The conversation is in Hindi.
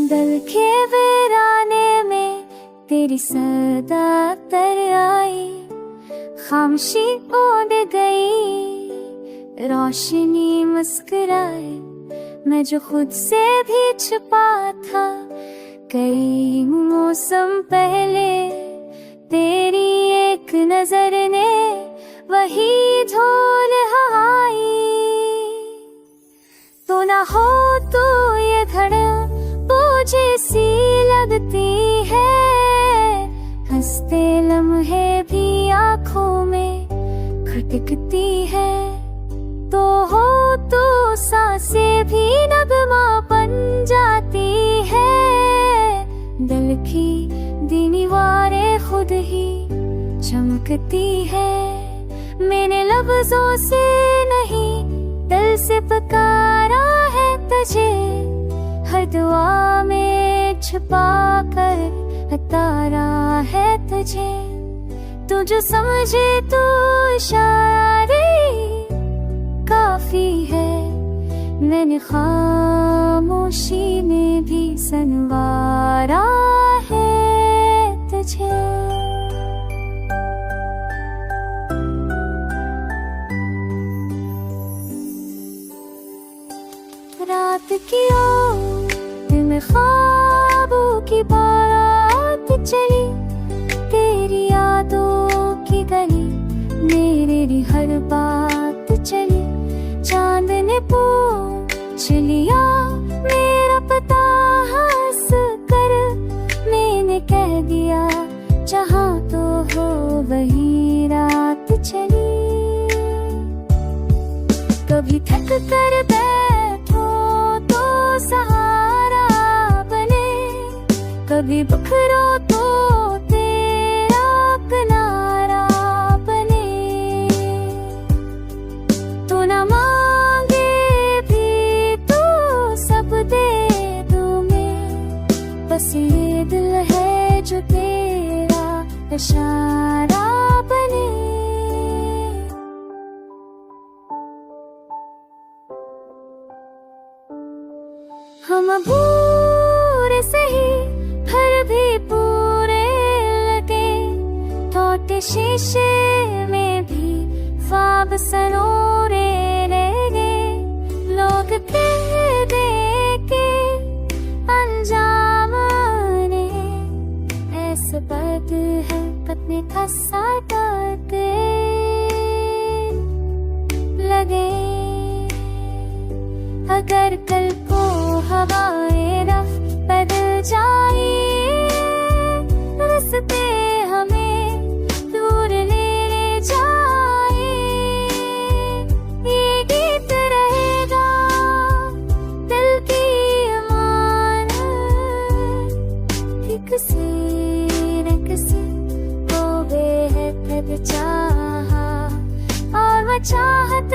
दिल के वीराने में तेरी सदा तर आई, खामोशी ओढ़ गई, रोशनी मुस्कुराए। मैं जो खुद से भी छुपा था कई मौसम पहले, तेरी एक नजर ने वही धूल हवाई। तो ना हो तो ये धड़क मुझे सी लगती है, हंसते लम्हे भी आँखों में खटकती है। तो हो तो सांसें भी नगमा बन जाती है, दिल की दीवारें खुद ही चमकती है। मैंने लफ्जों से नहीं दिल से पुकारा है तुझे, हर दुआ में छुपा कर तारा है तुझे। तू जो समझे तो इशारे काफी है, मैंने खामोशी में भी संवारा है तुझे। रात की ओर में ख्वाबों की बारात चली, तेरी यादों की गली मेरी हर बात चली। चांद ने पूछ लिया मेरा पता हंस कर, मैंने कह दिया जहाँ तो हो वही रात चली। कभी थक कर बैठो तो सहारा बने, कभी बिखरो तो तेरा किनारा बने। तो ना मांगे भी तो सब दे दूं मैं, बस ये दिल है जो तेरा इशारा बने। हम पूरे सही फिर भी पूरे लगे, टूटे शीशे में भी ख्वाब सनोरे लगे। लोग कह दे के अंजाम ने ऐसे बद है पत्नी का साटक लगे। अगर कल को हवाएं रफ बदल जाए, रास्ते हमें दूर ले जाए, ये गीत रहेगा दिल की अमानत। किसी न किसी को बेहद चाहा और वो चाहत